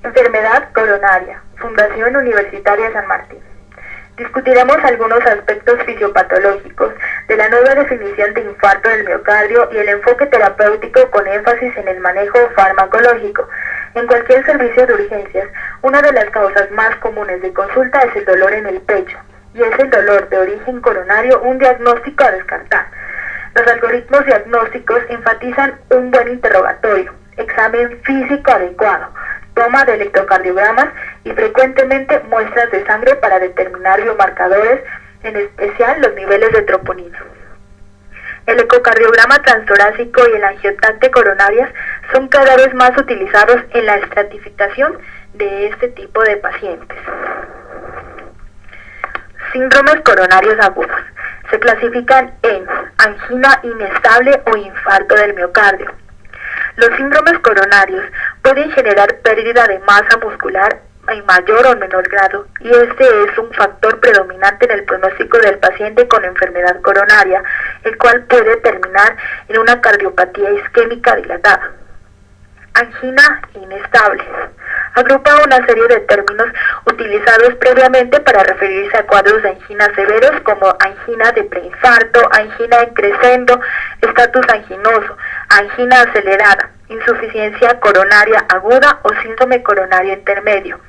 Enfermedad coronaria, Fundación Universitaria San Martín. Discutiremos algunos aspectos fisiopatológicos de la nueva definición de infarto del miocardio y el enfoque terapéutico con énfasis en el manejo farmacológico. En cualquier servicio de urgencias, una de las causas más comunes de consulta es el dolor en el pecho, y es el dolor de origen coronario un diagnóstico a descartar. Los algoritmos diagnósticos enfatizan un buen interrogatorio, examen físico adecuado, toma de electrocardiogramas y frecuentemente muestras de sangre para determinar biomarcadores, en especial los niveles de troponina. El ecocardiograma transtorácico y el angiotacte coronarias son cada vez más utilizados en la estratificación de este tipo de pacientes. Síndromes coronarios agudos. Se clasifican en angina inestable o infarto del miocardio. Los síndromes coronarios pueden generar pérdida de masa muscular en mayor o menor grado, y este es un factor predominante en el pronóstico del paciente con enfermedad coronaria, el cual puede terminar en una cardiopatía isquémica dilatada. Angina inestable. Agrupa una serie de términos utilizados previamente para referirse a cuadros de angina severos como angina de preinfarto, angina en crescendo, estatus anginoso, angina acelerada, insuficiencia coronaria aguda o síndrome coronario intermedio.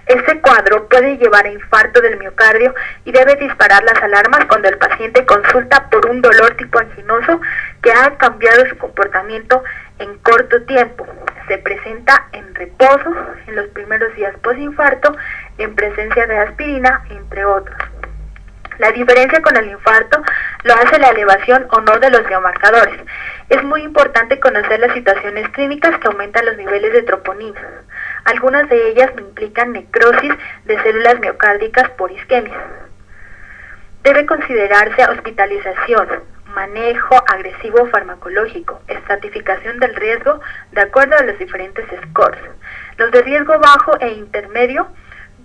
Este cuadro puede llevar a infarto del miocardio y debe disparar las alarmas cuando el paciente consulta por un dolor tipo anginoso que ha cambiado su comportamiento en corto tiempo. Se presenta en reposo, en los primeros días postinfarto, en presencia de aspirina, entre otros. La diferencia con el infarto lo hace la elevación o no de los biomarcadores. Es muy importante conocer las situaciones clínicas que aumentan los niveles de troponina. Algunas de ellas implican necrosis de células miocárdicas por isquemia. Debe considerarse hospitalización, manejo agresivo farmacológico, estratificación del riesgo de acuerdo a los diferentes scores. Los de riesgo bajo e intermedio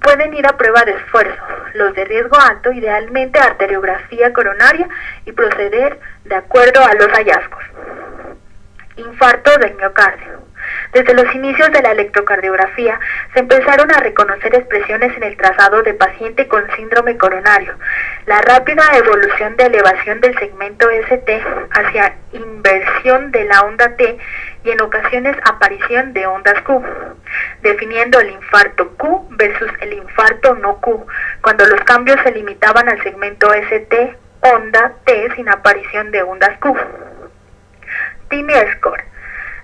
pueden ir a prueba de esfuerzo. Los de riesgo alto, idealmente arteriografía coronaria y proceder de acuerdo a los hallazgos. Infarto del miocardio. Desde los inicios de la electrocardiografía se empezaron a reconocer expresiones en el trazado de paciente con síndrome coronario. La rápida evolución de elevación del segmento ST hacia inversión de la onda T y en ocasiones aparición de ondas Q, definiendo el infarto Q versus el infarto no Q, cuando los cambios se limitaban al segmento ST, onda T sin aparición de ondas Q. TIMI-Score.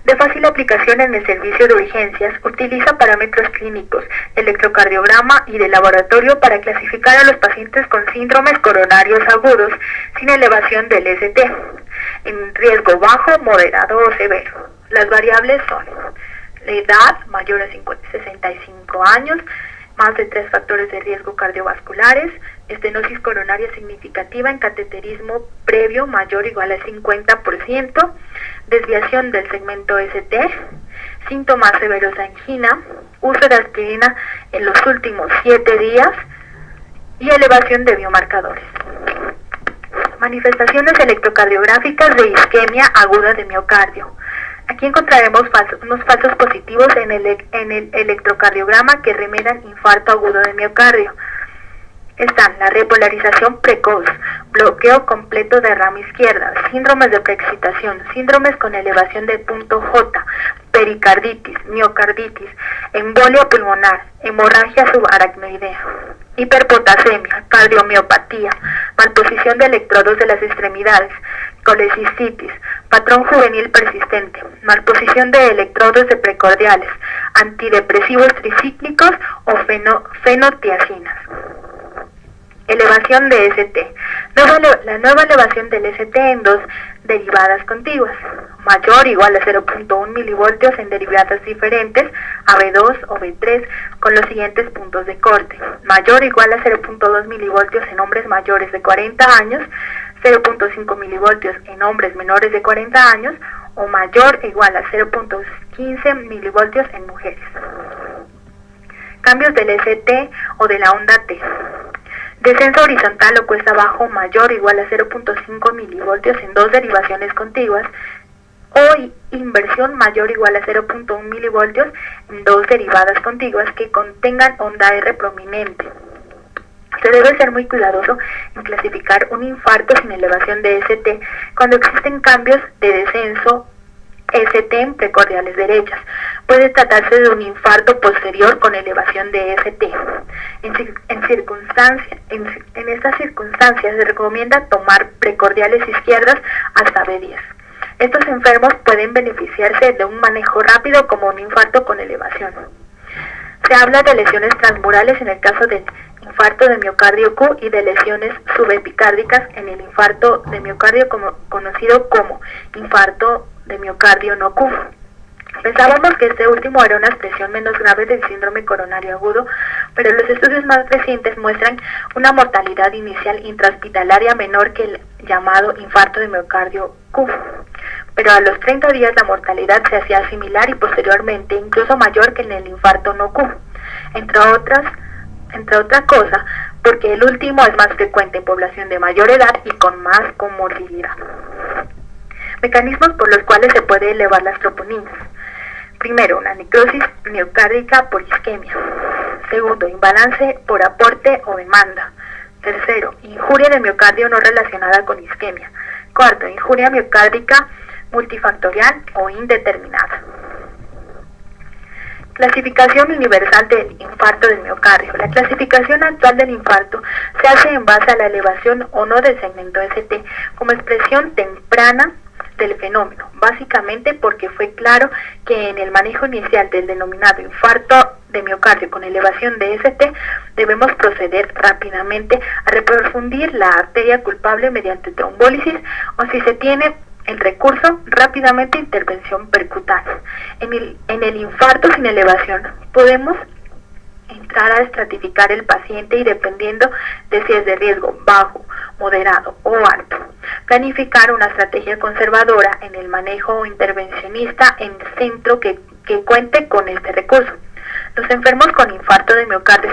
De fácil aplicación en el servicio de urgencias, utiliza parámetros clínicos, electrocardiograma y de laboratorio para clasificar a los pacientes con síndromes coronarios agudos sin elevación del ST, en riesgo bajo, moderado o severo. Las variables son la edad, mayor a 65 años, más de 3 factores de riesgo cardiovasculares, estenosis coronaria significativa en cateterismo previo mayor o igual al 50%, desviación del segmento ST, síntomas severos de angina, uso de aspirina en los últimos 7 días y elevación de biomarcadores. Manifestaciones electrocardiográficas de isquemia aguda de miocardio. Aquí encontraremos unos falsos positivos en el electrocardiograma que remedan infarto agudo de miocardio. Están la repolarización precoz, bloqueo completo de rama izquierda, síndromes de preexcitación, síndromes con elevación del punto J, pericarditis, miocarditis, embolia pulmonar, hemorragia subaracnoidea, hiperpotasemia, cardiomiopatía, malposición de electrodos de las extremidades, colecistitis, patrón juvenil persistente, malposición de electrodos de precordiales, antidepresivos tricíclicos o fenotiacinas. Elevación de ST. La nueva elevación del ST en dos derivadas contiguas, mayor o igual a 0.1 milivoltios en derivadas diferentes, AB2 o B3, con los siguientes puntos de corte: mayor o igual a 0.2 milivoltios en hombres mayores de 40 años, 0.5 milivoltios en hombres menores de 40 años, o mayor o igual a 0.15 milivoltios en mujeres. Cambios del ST o de la onda T. Descenso horizontal o cuesta abajo mayor o igual a 0.5 milivoltios en dos derivaciones contiguas, o inversión mayor o igual a 0.1 milivoltios en dos derivadas contiguas que contengan onda R prominente. Se debe ser muy cuidadoso en clasificar un infarto sin elevación de ST cuando existen cambios de descenso ST en precordiales derechas. Puede tratarse de un infarto posterior con elevación de ST. En estas circunstancias se recomienda tomar precordiales izquierdas hasta B10. Estos enfermos pueden beneficiarse de un manejo rápido como un infarto con elevación. Se habla de lesiones transmurales en el caso del infarto de miocardio Q y de lesiones subepicárdicas en el infarto de miocardio conocido como infarto de miocardio no Q. Pensábamos que este último era una expresión menos grave del síndrome coronario agudo, pero los estudios más recientes muestran una mortalidad inicial intrahospitalaria menor que el llamado infarto de miocardio Q. Pero a los 30 días la mortalidad se hacía similar y posteriormente incluso mayor que en el infarto no Q, entre otra cosa, porque el último es más frecuente en población de mayor edad y con más comorbilidad. Mecanismos por los cuales se puede elevar las troponinas. Primero, una necrosis miocárdica por isquemia. Segundo, imbalance por aporte o demanda. Tercero, injuria de miocardio no relacionada con isquemia. Cuarto, injuria miocárdica multifactorial o indeterminada. Clasificación universal del infarto del miocardio. La clasificación actual del infarto se hace en base a la elevación o no del segmento ST como expresión temprana del fenómeno, básicamente porque fue claro que en el manejo inicial del denominado infarto de miocardio con elevación de ST debemos proceder rápidamente a reprofundir la arteria culpable mediante trombólisis o, si se tiene el recurso, rápidamente intervención percutánea. En el infarto sin elevación podemos entrar a estratificar el paciente y, dependiendo de si es de riesgo bajo, moderado o alto, planificar una estrategia conservadora en el manejo intervencionista en el centro que cuente con este recurso. Los enfermos con infarto de miocardio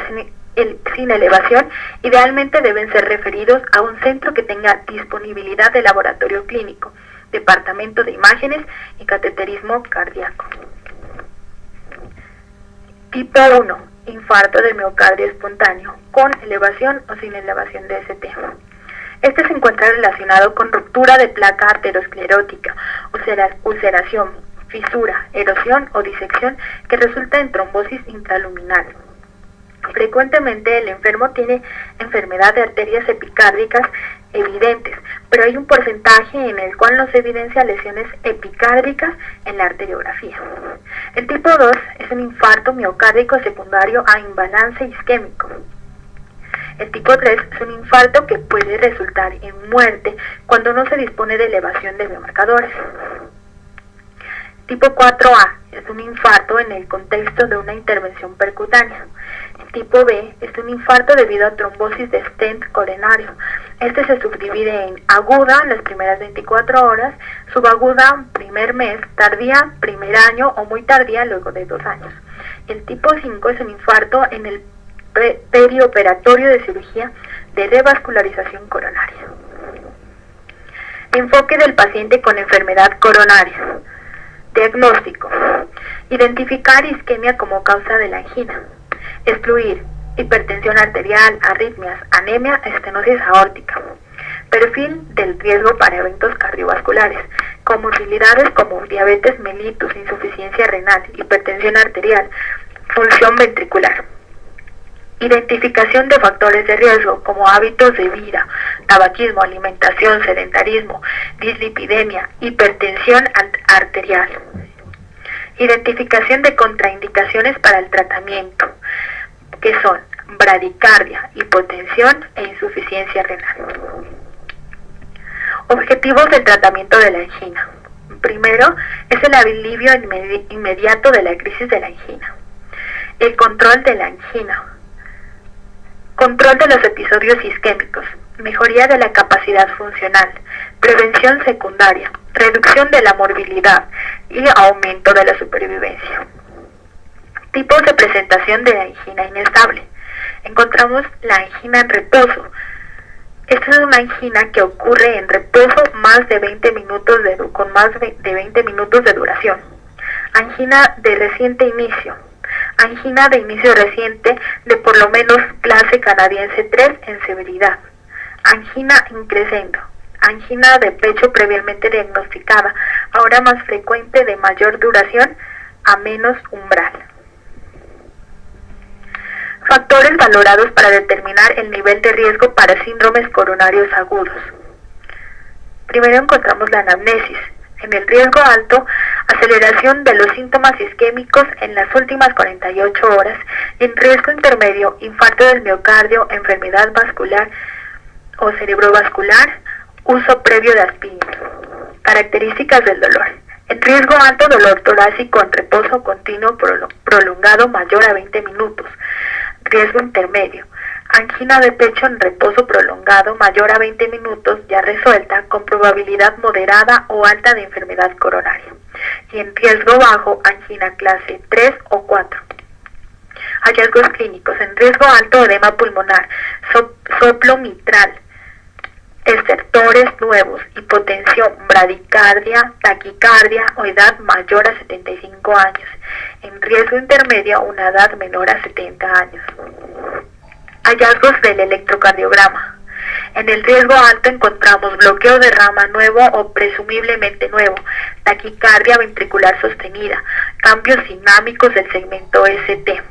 sin elevación idealmente deben ser referidos a un centro que tenga disponibilidad de laboratorio clínico, departamento de imágenes y cateterismo cardíaco. Tipo 1. Infarto de miocardio espontáneo, con elevación o sin elevación de ST. Este se encuentra relacionado con ruptura de placa arteriosclerótica, ulceración, fisura, erosión o disección que resulta en trombosis intraluminal. Frecuentemente el enfermo tiene enfermedad de arterias epicárdicas evidentes, pero hay un porcentaje en el cual no se evidencia lesiones epicárdicas en la arteriografía. El tipo 2 es un infarto miocárdico secundario a imbalance isquémico. El tipo 3 es un infarto que puede resultar en muerte cuando no se dispone de elevación de biomarcadores. Tipo 4A es un infarto en el contexto de una intervención percutánea. El tipo B es un infarto debido a trombosis de stent coronario. Este se subdivide en aguda en las primeras 24 horas, subaguda primer mes, tardía primer año o muy tardía luego de 2 años. El tipo 5 es un infarto en el perioperatorio de cirugía de revascularización coronaria. Enfoque del paciente con enfermedad coronaria. Diagnóstico. Identificar isquemia como causa de la angina. Excluir hipertensión arterial, arritmias, anemia, estenosis aórtica. Perfil del riesgo para eventos cardiovasculares. Comorbilidades como diabetes mellitus, insuficiencia renal, hipertensión arterial, función ventricular. Identificación de factores de riesgo como hábitos de vida, tabaquismo, alimentación, sedentarismo, dislipidemia, hipertensión arterial. Identificación de contraindicaciones para el tratamiento, que son bradicardia, hipotensión e insuficiencia renal. Objetivos del tratamiento de la angina. Primero, es el alivio inmediato de la crisis de la angina. El control de la angina. Control de los episodios isquémicos, mejoría de la capacidad funcional, prevención secundaria, reducción de la morbilidad y aumento de la supervivencia. Tipos de presentación de la angina inestable. Encontramos la angina en reposo. Esta es una angina que ocurre en reposo más de 20 minutos con más de 20 minutos de duración. Angina de reciente inicio. Angina de inicio reciente de por lo menos clase canadiense 3 en severidad. Angina increscendo. Angina de pecho previamente diagnosticada, ahora más frecuente, de mayor duración a menos umbral. Factores valorados para determinar el nivel de riesgo para síndromes coronarios agudos. Primero encontramos la anamnesis. En el riesgo alto, aceleración de los síntomas isquémicos en las últimas 48 horas. En riesgo intermedio, infarto del miocardio, enfermedad vascular o cerebrovascular, uso previo de aspirina. Características del dolor. En riesgo alto, dolor torácico en reposo continuo prolongado mayor a 20 minutos. Riesgo intermedio. Angina de pecho en reposo prolongado mayor a 20 minutos ya resuelta con probabilidad moderada o alta de enfermedad coronaria. Y en riesgo bajo, angina clase 3 o 4. Hallazgos clínicos. En riesgo alto, edema pulmonar, soplo mitral, estertores nuevos, hipotensión, bradicardia, taquicardia o edad mayor a 75 años. En riesgo intermedio, una edad menor a 70 años. Hallazgos del electrocardiograma. En el riesgo alto encontramos bloqueo de rama nuevo o presumiblemente nuevo, taquicardia ventricular sostenida, cambios dinámicos del segmento ST.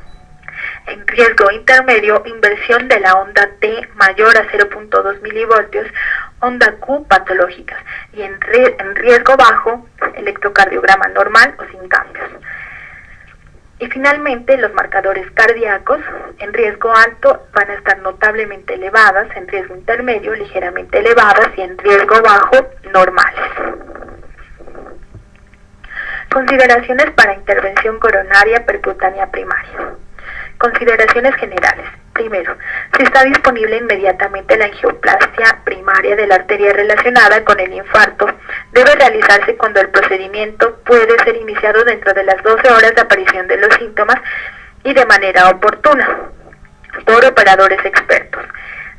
En riesgo intermedio, inversión de la onda T mayor a 0.2 milivoltios, onda Q patológicas. Y en riesgo bajo, electrocardiograma normal o sin cambios. Y finalmente, los marcadores cardíacos. En riesgo alto van a estar notablemente elevadas, en riesgo intermedio ligeramente elevadas y en riesgo bajo normales. Consideraciones para intervención coronaria percutánea primaria. Consideraciones generales. Primero, si está disponible inmediatamente la angioplastia primaria de la arteria relacionada con el infarto, debe realizarse cuando el procedimiento puede ser iniciado dentro de las 12 horas de aparición de los síntomas y de manera oportuna por operadores expertos.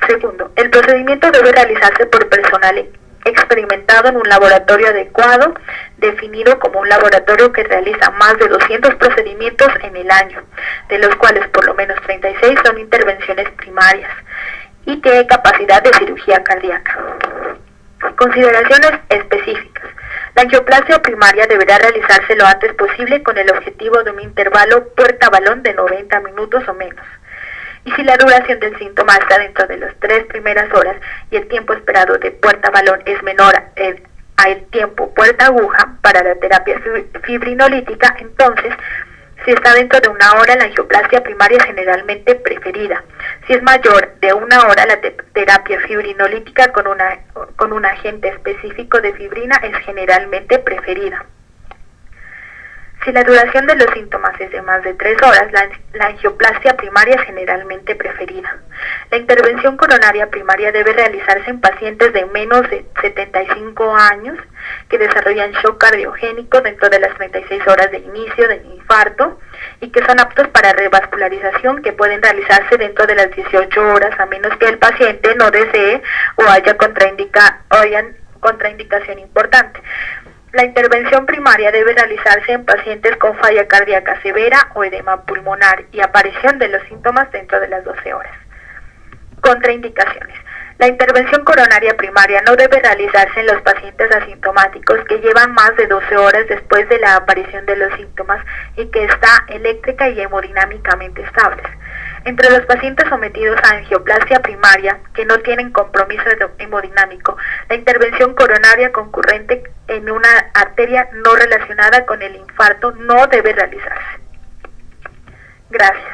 Segundo, el procedimiento debe realizarse por personal experimentado en un laboratorio adecuado, definido como un laboratorio que realiza más de 200 procedimientos en el año, de los cuales por lo menos 36 son intervenciones primarias, y tiene capacidad de cirugía cardíaca. Consideraciones específicas. La angioplastia primaria deberá realizarse lo antes posible con el objetivo de un intervalo puerta-balón de 90 minutos o menos. Y si la duración del síntoma está dentro de las 3 primeras horas y el tiempo esperado de puerta-balón es menor al tiempo puerta-aguja para la terapia fibrinolítica, entonces, si está dentro de 1 hora, la angioplastia primaria es generalmente preferida. Si es mayor de 1 hora, la terapia fibrinolítica con un agente específico de fibrina es generalmente preferida. Si la duración de los síntomas es de más de 3 horas, la angioplastia primaria es generalmente preferida. La intervención coronaria primaria debe realizarse en pacientes de menos de 75 años que desarrollan shock cardiogénico dentro de las 36 horas de inicio del infarto y que son aptos para revascularización, que pueden realizarse dentro de las 18 horas a menos que el paciente no desee o haya contraindicación importante. La intervención primaria debe realizarse en pacientes con falla cardíaca severa o edema pulmonar y aparición de los síntomas dentro de las 12 horas. Contraindicaciones. La intervención coronaria primaria no debe realizarse en los pacientes asintomáticos que llevan más de 12 horas después de la aparición de los síntomas y que está eléctrica y hemodinámicamente estables. Entre los pacientes sometidos a angioplastia primaria que no tienen compromiso hemodinámico, la intervención coronaria concurrente en una arteria no relacionada con el infarto no debe realizarse. Gracias.